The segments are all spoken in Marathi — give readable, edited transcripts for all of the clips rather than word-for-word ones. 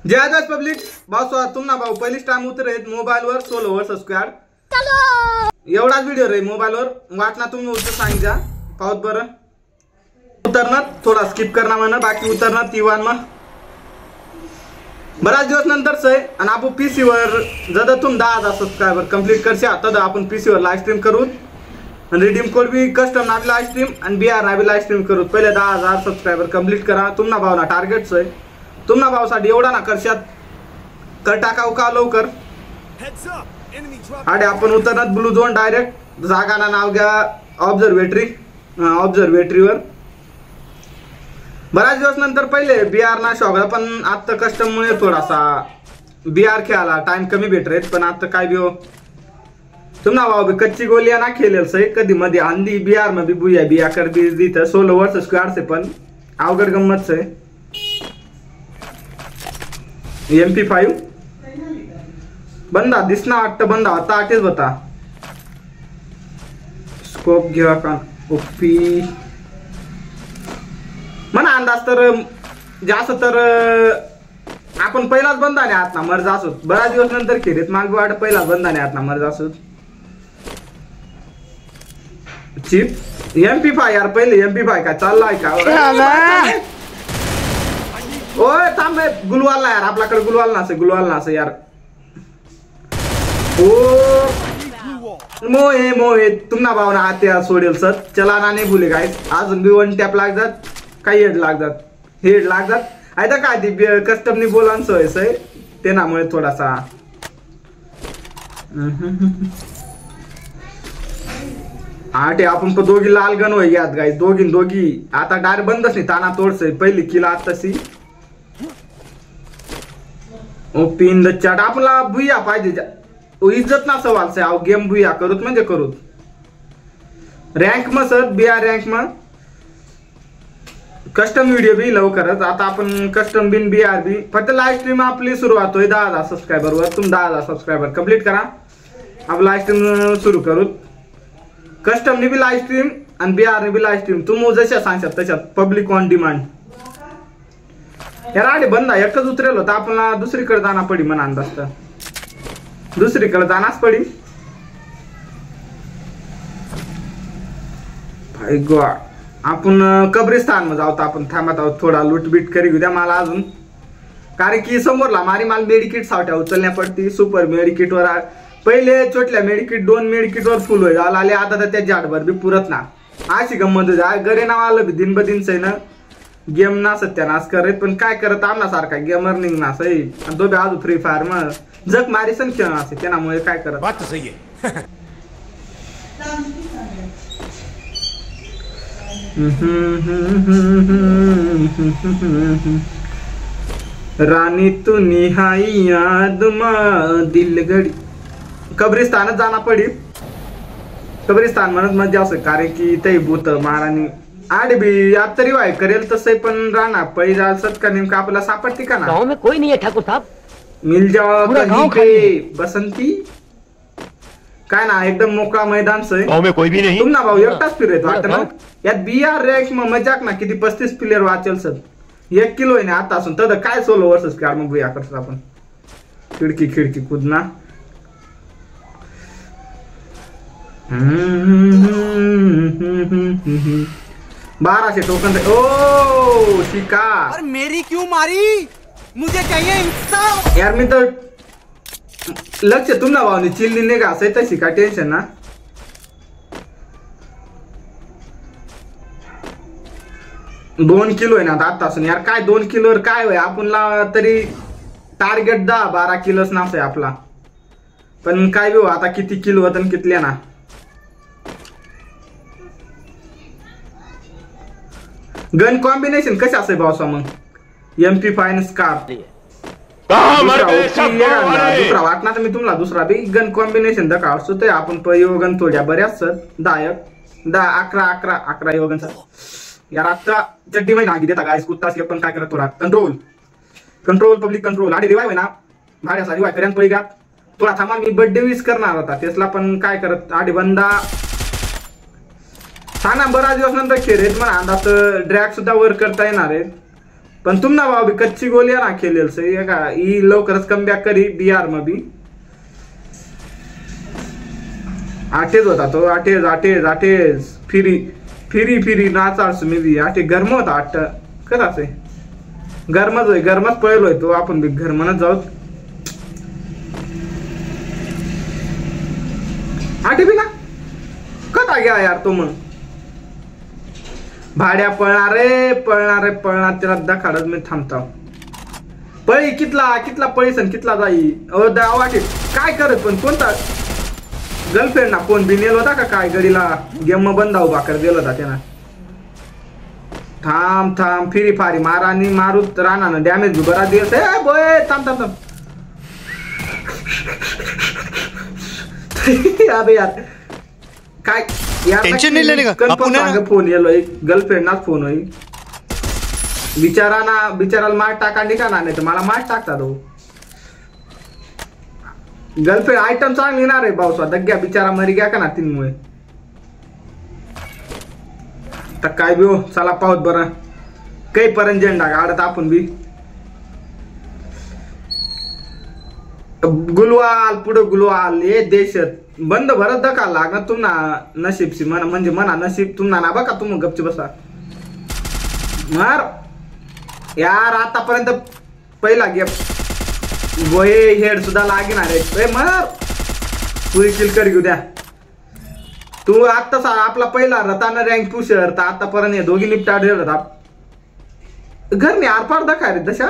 जय आदर्श पब्लिक भाऊ तुम्हाला भाऊ पहिलीच टाइम उतरे मोबाईल वर सोलो वर्सेस स्क्वॅड एवढाच व्हिडिओ रे मोबाईल वर वाटना तुम्ही उतर सांगा पाहत बरं उतरणार थोडा स्किप करना म्हणा बाकी उतरणार तीवान मग बराच दिवस नंतर सय आणि आपण पीसी वर जर तुम 10,000 सबस्क्राइबर कंप्लीट करशा तर आपण पीसी वर लाईव्ह स्ट्रीम करू आणि रिडीम कोड भी कस्टम नावी लाईव्ह स्ट्रीम आणि बीआर नावी लाईव्ह स्ट्रीम करू पहिले 10,000 सबस्क्राइबर कंप्लीट करा तुम्हाला भावना टार्गेट सय तुम्हाला भावसाठी एवढा ना करशात तर टाकाव का लवकर आणि आपण उतरणार ब्लू झोन डायरेक्ट जागाना नाव घ्या ऑब्झर्वेटरीवर बराच दिवस नंतर पहिले बीआर ना शॉगला पण आता कस्टम मुळे थोडासा बीआर खेळायला टाइम कमी भेटरेत पण आता काय बिओ तुम्हाला भाऊ कच्ची गोलिया ना खेळेल सही कधी मध्ये आंधी बीआर मध्ये बुया बिया कर दी तर सोलो वर्सेस स्क्वॅड से पण अवघड गंमत से MP5 बंदा दिसना वाटतं बंदा होता आठच होता स्कोप घ्या का ओपी म्हणा अंदाज तर जास्त तर आपण पहिलाच बंदाने आत ना मर्ज असो बराच दिवस नंतर खेळत माग वाट पहिलाच बंदाने आत ना मर्ज असो चिप MP5 यार पहिले MP5 काय चाललाय का ओय थांब गुलवाल ना यार आपल्याकडे गुलवाल ना यार ओ मोहे तुम्हाला भावना आत्या सोडेल सर चला ना नाही भुले काय अजून बी वन टॅप लागतात काही हेड लागतात आता काय ती कस्टमनी बोलान सोय सय तेनामुळे थोडासा आटे आपण दोघी लाल गण होई यात गाय दोघी आता डायरेक्ट बंदच नाही ताना तोडसय पहिली किला आताशी ओ पिन द चॅट आपला बुया पाहिजे इज्जत ना सवाल से आव गेम बुया करूत म्हणजे करूत रँक म सर बीआर रँक म कस्टम व्हिडिओ बी लवकरच आता आपण कस्टम बिन बीआर बी फक्त लाईव्ह स्ट्रीम आपली सुरुवात होय 10,000 सबस्क्रायबर वर तुम 10,000 सबस्क्रायबर कंप्लीट करा आप लाईव्ह स्ट्रीम सुरू करू कस्टम ने बी लाईव्ह स्ट्रीम आणि बीआर ने बी लाईव्ह स्ट्रीम तुम जशा सांगशात तशात पब्लिक ऑन डिमांड यार आडे बंदा एकच उतरेल होता आपल्याला दुसरीकडे जाना पडी म्हणा अंदाज तर दुसरीकडे जाणाच पडी भाई गॉड आपण कब्रिस्तान मध्ये जाऊ आपण थांबत आहोत थोडा लूटबीट करी घेऊ द्या मला अजून कारण की समोरला मारी माल मेडिकिट सावट्या उचलण्या पडती सुपर मेडिकिट वर पहिले छोटल्या मेडिकिट 2 मेडिकिट वर फुल होय आले आता तर त्या जाडभर बी पुरत ना अशी गंमत गरे नाव आलं दिन बदिन सै ना गेम ना सत्यानाश करत पण काय करत आमना सारखा गेमर निघ ना सही आणि तो बी आजू फ्री फायर मग जग मारी सण खेळ असे त्यामुळे काय करत बात तो सही है रानी तू निहाई याद मा दिलगडी कब्रिस्तानात जाना पडी कब्रिस्तान म्हणत मजा असं कारण की ते भूत महाराणी आडे भी आप तरी वाय करेल तसं पण राणा पैजा असत का नेमका आपल्याला सापडती का ना गांव में कोई नहीं है ठाकुर साहब मिल जाओ कहीं पे बसंती काय ना एकदम मोकळा मैदान सय गांव में कोई भी नहीं तुम ना भाऊ एकटाच फिरत वाटत ना यात बीआर रँक म मजाक ना किती 35 प्लेयर वाचेल सर 1 किलो आहे ना आता असून तर काय सोलो वर्सेस स्क्वॅड मग बुया करतो आपण खिडकी कुदना 1200 टोकन ओ शिकार और मेरी क्यों मारी मुझे चाहिए इंसाफ यार मी तर लक्ष तुम्हाला भावनी चिल्ली नाही का असं तशी का टेन्शन ना दोन किलो आहे ना आता असून यार काय 2 किलोवर काय होय आपणला तरी टार्गेट 10-12 किलोच नास आहे आपला पण काय बी आता किती किलो होत आणि कितल्या ना गन कॉम्बिनेशन कसे असे भावसा मग MP5 स्कार दुसरा वाटणार तर मी तुम्हाला दुसरा बी गन कॉम्बिनेशन दाखवा असतो आपण योगन थोड्या बऱ्याच सर 11 योगन सर यार आता चड्डी मध्ये नागी देता गाइस कुत्ता से पण काय करत थोडा कंट्रोल पब्लिक कंट्रोल आणि रिवाइव आहे ना भाड्याचा रिवाइव पर्यंत पडी गात थोडा थांबा मी बर्थडे विश करणार होता त्यासला पण काय करत आडी बंदा सांगा बराच दिवस नंतर खेळत मला अंदाज ड्रॅग सुद्धा वर करता येणार आहे पण तुम ना भाव भी कच्ची गोलियां ना खेलेल सही है का ई लवकरच कम बॅक करी बिहार में भी आटेज होता तो आटेज आटेज आटेज फिरी फिरी फिरी नाचास मी बी आटे गरम होता आट कसा से गरमच होय गरमच पळलोय तो आपण बी गरमनच जाऊ आटे बी ना कसा गया यार तो मग भाड्या पळणार पळणार त्याला दखाडच मी थांबता पळी कितला कितला पळीसन कितला जाई वाटे काय करत पण कोणता गर्लफ्रेंड ना फोन बी नेल होता का काय गडीला गेम बंद उभा कर दिला होता त्यानं थांब थांब फिरी फारी मारा आणि मारूत राहणार डॅमेज बी बरा दिवस ए बोय थांब थांब थांब अबे यार काय यार टेंशन नाही लेने का कन्फर्म सांग फोन येलोय गर्लफ्रेंड नाच फोन होई बिचाराला मार टाकांडी का नाही तर मला मार टाकता तो गर्लफ्रेंड आयटम चांगली ना रे भाऊ दग्या बिचारा मरी गया का ना तीनमुळे तर काय बी हो चला पाहत बरं काही पर्यंत झेंडा गाडत आपण बी गुलवाल पुढे गुलवाल ये देशात बंद भरत दका लागणार तुम्हाला नशीबशी म्हणा म्हणजे म्हणा नशीब तुम्हाला ना बघा तुम्ही गपची बसा मार यार आतापर्यंत पहिला गेम गोये हेड सुद्धा लागणार आहे मार पुरी किल कर घेऊ द्या तू आता आपला पहिला रताना रँक पुशर तर आतापर्यंत दोघी निपटा घर मी आरपार दखा रे दशा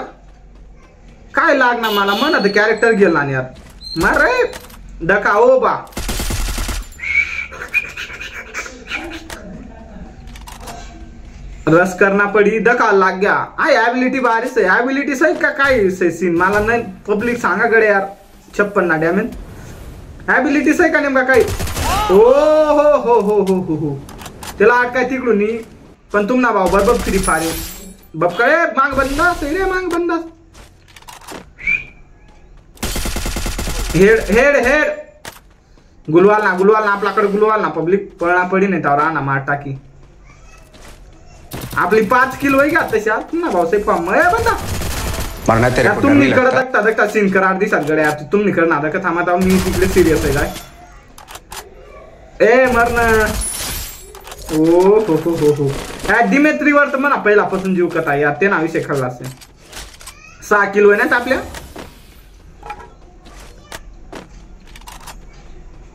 काय लागणार मला म्हणत कॅरेक्टर गेला ना यार मार रे दखा ओ बा रस करना पडी दखा लाग गया आय एबिलिटी बारिश है एबिलिटी सही का काय सीन मला नाही पब्लिक सांगा गडे यार 56 ना डॅमेज एबिलिटी सही का नेमका काय ओ हो त्याला आठ काय तिकडून नी पण तुम ना भाऊ बरोबर फ्री फायर बपकडे मांग बंदा सही रे मांग बंदा हेड हेड हेड गुलवाल ना आपल्याकडे गुलवाल ना पब्लिक पळना पडी नाही तर राहना मार टाकी आपली 5 किल होई का तशा तुमना भाऊ से पम ए बंदा मरना तेरे को तुम निकळ दक्ता सीन कर आठ दिवसात गड्या तुम निकळ ना दका थांबा आता मी तिकडे सिरियस आहे काय ए मरना ओ हो या दिमेत्रीवर तर म्हणा पहिल्यापासून जीव कथा यार ते ना विषय खाल्ला असेल 6 किलो आहे ना आपल्या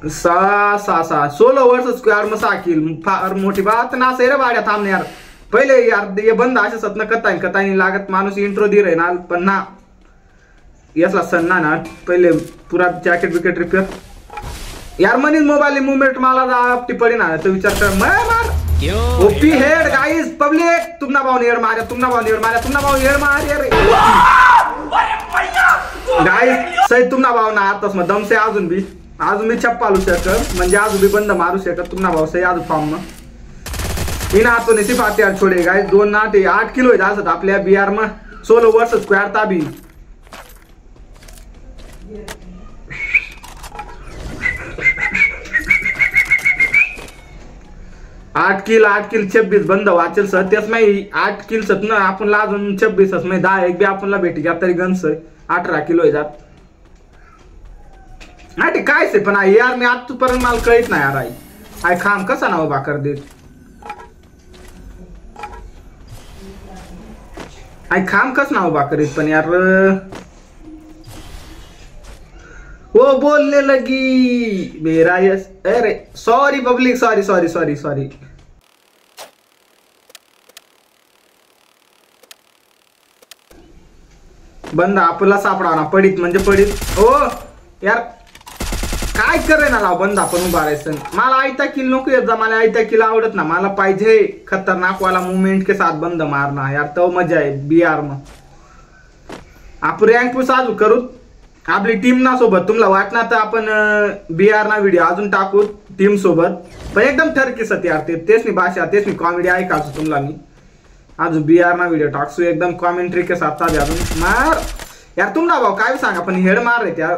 6 16 वर्ष स्क्वेअर में 6 किल फार मोठी बात ना से रे बाड्या थांबणे यार पहिले यार ये बंद असे सतन कतानी लागत माणूस इंट्रो दे रे ना पण ना यसला सन्ना ना पहिले पुरा जॅकेट विकेट रिपेअर यार मनी मोबाईल मूवमेंट मला आपटी पडी ना तो विचार कर मार ओपी हेड गाइस पब्लिक तुमना भाऊ हेड मारे तुमना भाऊ हेड मार रे गाइस सही तुमना भाऊ ना आताच मग दम से अजून मी चप्पालू शकत म्हणजे अजून भी बंद मारू शकत तुमना भाऊ सही अजून फॉर्म में इन हाथों ने सिर्फ हथियार छोड़े गाइस 2 नाट 8 किलो जा सकता आपल्या बिहार में 16 वर्ष स्क्वायर था भी आठ किल 26 बंद वाचेल सर त्याच नाही 8 किल सत ना आपण ला अजून 26 नाही 10 एक बी आपणला भेटी घ्या तरी गन्स 18 किलो जात नाही काय से पण यार मी आजपर्यंत मला कळत नाही यार आई खाम कसा ना उभा कर देत आई खाम कस ना उभा करीत पण यार वो बोलने लगी मेरा यस अरे सॉरी पब्लिक सॉरी बंदा आपला सापडावना पडीत म्हणजे पडीत ओ यार काय करे ना बंदा आपण उभा राहायचं मला आयता किल नको येत जा मला आयता किल आवडत ना मला पाहिजे खतरनाक वाला मूवमेंट के साथ बंद मारना यार तो मजा आहे बिहार में आपण रँक पुश अजून करू आपली टीम ना सोबत तुम्हाला वाटणार तर आपण बिहार ना व्हिडिओ अजून टाकू टीम सोबत पण एकदम ठरकीसत यार तेच मी भाषा तेच मी कॉमेडी ऐकायचो तुम्हाला मी अजून बिहार ना व्हिडिओ टाकसू एकदम कॉमेंट्री के साथ अजून मार यार तुम्हाला भाऊ काय सांगा पण हेड मार रे यार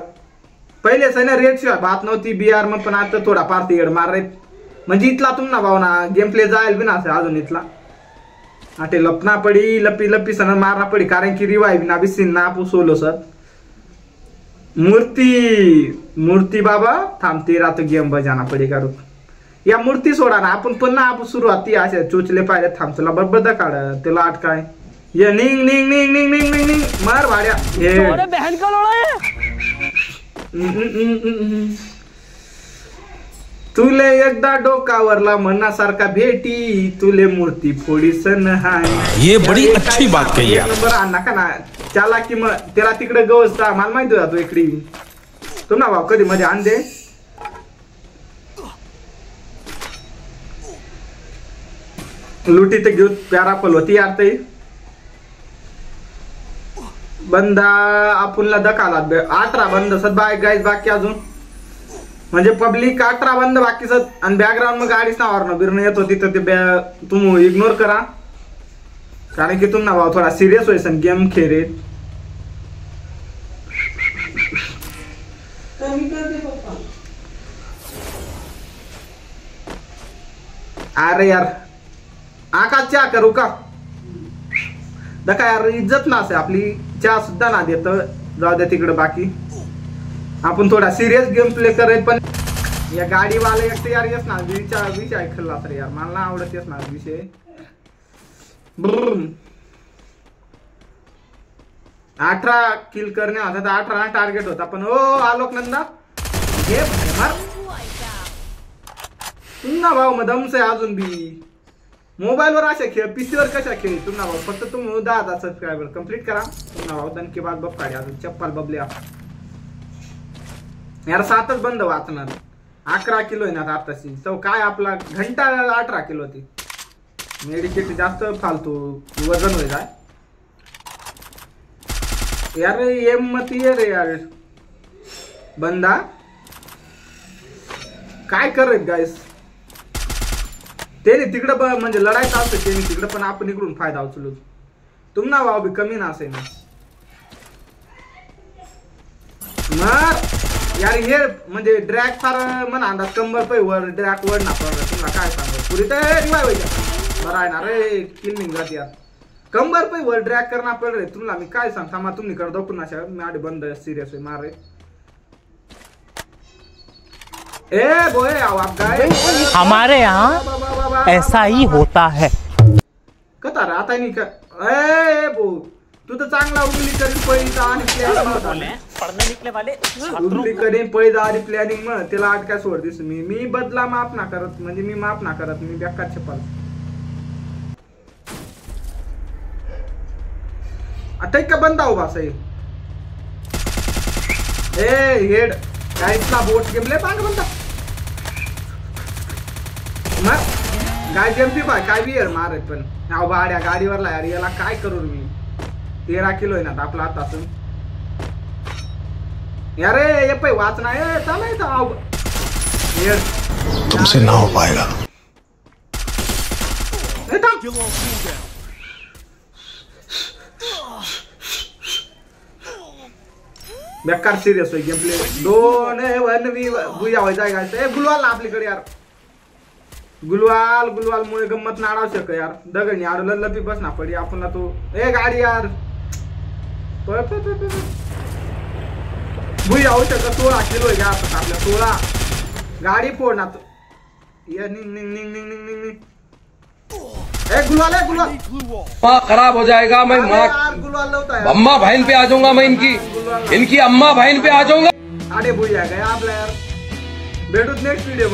पहिले सैन्य रेट शिवाय बात नव्हती बिहार में पण आता थोडा पार हेड मार रे म्हणजे इथला तुम्हाला भाऊ ना गेम प्ले जाईल बी ना अजून इथला आटे लपना पड़ी, लपी लपी सन मारना पड़ी, कारण की रिवाइव ना भी सीन ना आपू सोलो सर. मूर्ती बाबा थांब, तेरा तो गेम बजाना पडेगा रुक. या मूर्ती सोडा ना आपण पण ना आपण सुरुवाती अशा चोचले पाहिले. थांब तुला बरोबर काढ, तुला अटकाय ये निंग निंग निंग निंग निंग निंग निंग मार भाड्या. अरे बहन का लोड़ा है. तुले एकदा डोकावरला मनासारखा भेटी, तुले मूर्ती फोडी सन हाय. ये बड़ी अच्छी बात कही एक नंबर आणा का ना त्याला की मग त्याला तिकडे गवसता मला माहिती होता. तो इकडे तुम ना भाऊ कधी मध्ये आण दे. लुटी तर घेऊ प्यारा पल होती यार. ते बंदा आपणला दकाला 18 बंद सद बाय गाईज बाकी अजून म्हणजे पब्लिक 18 बंद बाकी सद. आणि बॅकग्राऊंड मग गाडीच नावावर बिरण येत होती तर ते तुम्ही इग्नोर करा, कारण की तुम ना भाऊ थोडा सिरियस होईसन गेम खेळे. अरे यार आकाश चहा करू का दका यार, इज्जत ना असे आपली. चहा सुद्धा ना देत जाऊ द्या तिकडे. बाकी आपण थोडा सिरियस गेम प्ले करेल. पण या गाडीवाले एक यार येस ना विषय ऐकला तर यार मला ना आवडत येस ना विषय. 18 किल करणे होता तर 18 टार्गेट होता. पण ओ आलोक नंदा हे मार तुमना भाऊ मग दमसे अजून बी. मोबाईल वर अशा खेळ, पीसी वर कशा खेळ तुमना भाऊ. फक्त तुम्ही 10,000 सबस्क्रायबर कंप्लीट करा. तुमना भाऊ दन के बाद बप काढे अजून चप्पल बबल्या यार. 7च बंद वाचणार. 11 किलो आहे ना आताशी. तो काय आपला घंटा 18 किलो होती. मेडिकेट जास्त फालतू वजन होय जाय यार. एम मत ये रे यार बंदा काय करत गाईस. त्याने तिकडं म्हणजे लढाई चालतं त्याने तिकडं, पण आपण इकडून फायदा उचलू. तुमना भाव बी कमी ना असे ना मग यार. हे म्हणजे ड्रॅग फार म्हणा अंदाज कंबर पै वर ड्रॅग वर ना पडला. तुम्हाला काय सांगू पुरी तर रिवाय व्हायच्या बरं आहे ना रे. किलिंग जात यार कंबर पै वर ड्रॅग करना पड रे. तुम्हाला मी काय सांगता मग तुम्ही कर दो पुन्हा मी बंद सिरियस मार रे. ए बोए आप गाय हमारे यहाँ ऐसा ही होता है. कता रे आता नाही का. ए बो तू तर चांगला उंगली करीन पैसा आणि प्लॅनिंग पढ़ने निकले वाले उंगली करीन पैसा आणि प्लॅनिंग मग त्याला अटका सोड दिस. मी बदला माफ ना करत म्हणजे मी माफ ना करत. मी बेकार छपाल आता का बंदा उभा सही. ए हेड गाईसला बोट गेमले पांग बंदा मग गाय गेमची पाय काय बी यार मार पण नाव भाड्या गाडीवरला यार. याला काय करू मी. 13 किलो आहे ना आपला आता यार. ये पै वाचना चालायचं तुमसे ना हो पाएगा. बेकार सिरियस होय गेम प्ले. 2-1 बुया होय जाय. गुलवाल ना आपल्याकडे यार. गुलवाल मुळे गंमत नाडाव शक यार. दगडनी आडलं लपी बस ना पडी आपण तो. ए गाडी यार बुया होऊ शकत. 16 किलो आहे आता आपल्या. 16 गाडी फोड ना तो. ये निंग निंग निंग निंग निंग निंग. ए गुलवाल माँ खराब हो जाएगा. मैं गुलवाल होता है. अम्मा बहन पे आ जाऊंगा. मैं इनकी अम्मा बहन पे आ जाऊंगा. अरे बुया गया आपला यार. भेटूच नेक्स्ट व्हिडिओ.